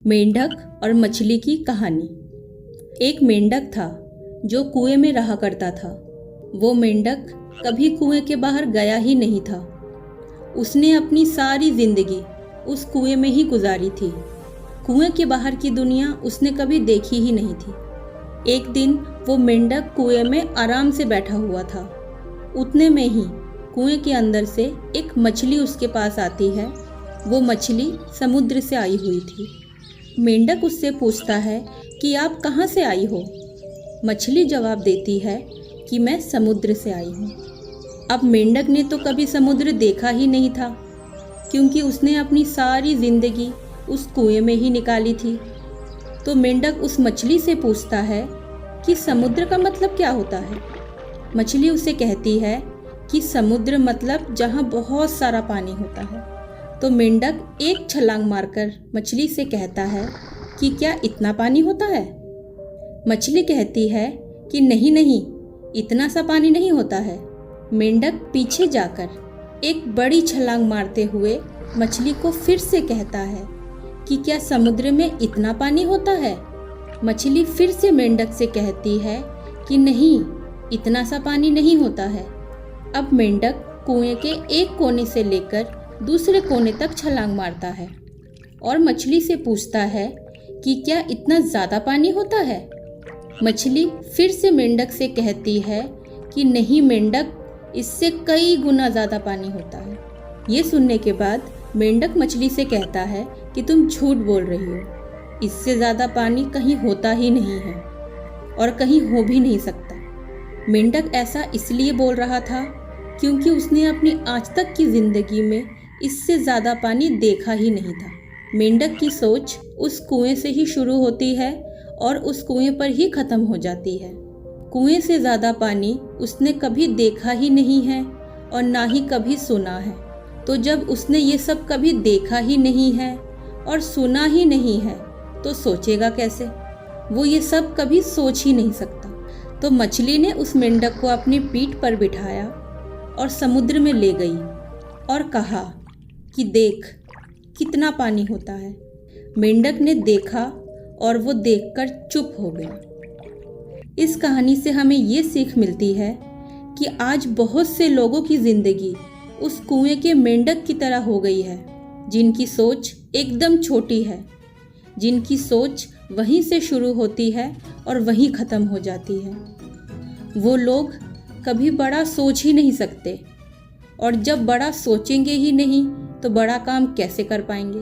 मेंढक और मछली की कहानी। एक मेंढक था जो कुएं में रहा करता था। वो मेंढक कभी कुएं के बाहर गया ही नहीं था। उसने अपनी सारी जिंदगी उस कुएं में ही गुजारी थी। कुएं के बाहर की दुनिया उसने कभी देखी ही नहीं थी। एक दिन वो मेंढक कुएं में आराम से बैठा हुआ था। उतने में ही कुएं के अंदर से एक मछली उसके पास आती है। वो मछली समुद्र से आई हुई थी। मेंढक उससे पूछता है कि आप कहाँ से आई हो। मछली जवाब देती है कि मैं समुद्र से आई हूँ। अब मेंढक ने तो कभी समुद्र देखा ही नहीं था, क्योंकि उसने अपनी सारी जिंदगी उस कुएं में ही निकाली थी। तो मेंढक उस मछली से पूछता है कि समुद्र का मतलब क्या होता है। मछली उसे कहती है कि समुद्र मतलब जहाँ बहुत सारा पानी होता है। तो मेंढक एक छलांग मारकर मछली से कहता है कि क्या इतना पानी होता है। मछली कहती है कि नहीं नहीं, इतना सा पानी नहीं होता है। मेंढक पीछे जाकर एक बड़ी छलांग मारते हुए मछली को फिर से कहता है कि क्या समुद्र में इतना पानी होता है। मछली फिर से मेंढक से कहती है कि नहीं, इतना सा पानी नहीं होता है। अब मेंढक कुएं के एक कोने से लेकर दूसरे कोने तक छलांग मारता है और मछली से पूछता है कि क्या इतना ज़्यादा पानी होता है। मछली फिर से मेंढक से कहती है कि नहीं मेंढक, इससे कई गुना ज़्यादा पानी होता है। ये सुनने के बाद मेंढक मछली से कहता है कि तुम झूठ बोल रही हो, इससे ज़्यादा पानी कहीं होता ही नहीं है और कहीं हो भी नहीं सकता। मेंढक ऐसा इसलिए बोल रहा था क्योंकि उसने अपनी आज तक की ज़िंदगी में इससे ज़्यादा पानी देखा ही नहीं था। मेंढक की सोच उस कुएं से ही शुरू होती है और उस कुएं पर ही ख़त्म हो जाती है। कुएं से ज़्यादा पानी उसने कभी देखा ही नहीं है और ना ही कभी सुना है। तो जब उसने ये सब कभी देखा ही नहीं है और सुना ही नहीं है तो सोचेगा कैसे। वो ये सब कभी सोच ही नहीं सकता। तो मछली ने उस मेंढक को अपनी पीठ पर बिठाया और समुद्र में ले गई और कहा कि देख कितना पानी होता है। मेंढक ने देखा और वो देखकर चुप हो गया। इस कहानी से हमें ये सीख मिलती है कि आज बहुत से लोगों की ज़िंदगी उस कुएं के मेंढक की तरह हो गई है, जिनकी सोच एकदम छोटी है, जिनकी सोच वहीं से शुरू होती है और वहीं ख़त्म हो जाती है। वो लोग कभी बड़ा सोच ही नहीं सकते, और जब बड़ा सोचेंगे ही नहीं तो बड़ा काम कैसे कर पाएंगे।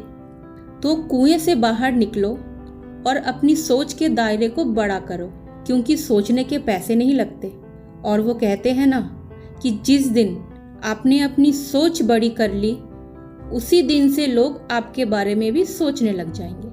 तो कुएं से बाहर निकलो और अपनी सोच के दायरे को बड़ा करो, क्योंकि सोचने के पैसे नहीं लगते। और वो कहते हैं ना कि जिस दिन आपने अपनी सोच बड़ी कर ली, उसी दिन से लोग आपके बारे में भी सोचने लग जाएंगे।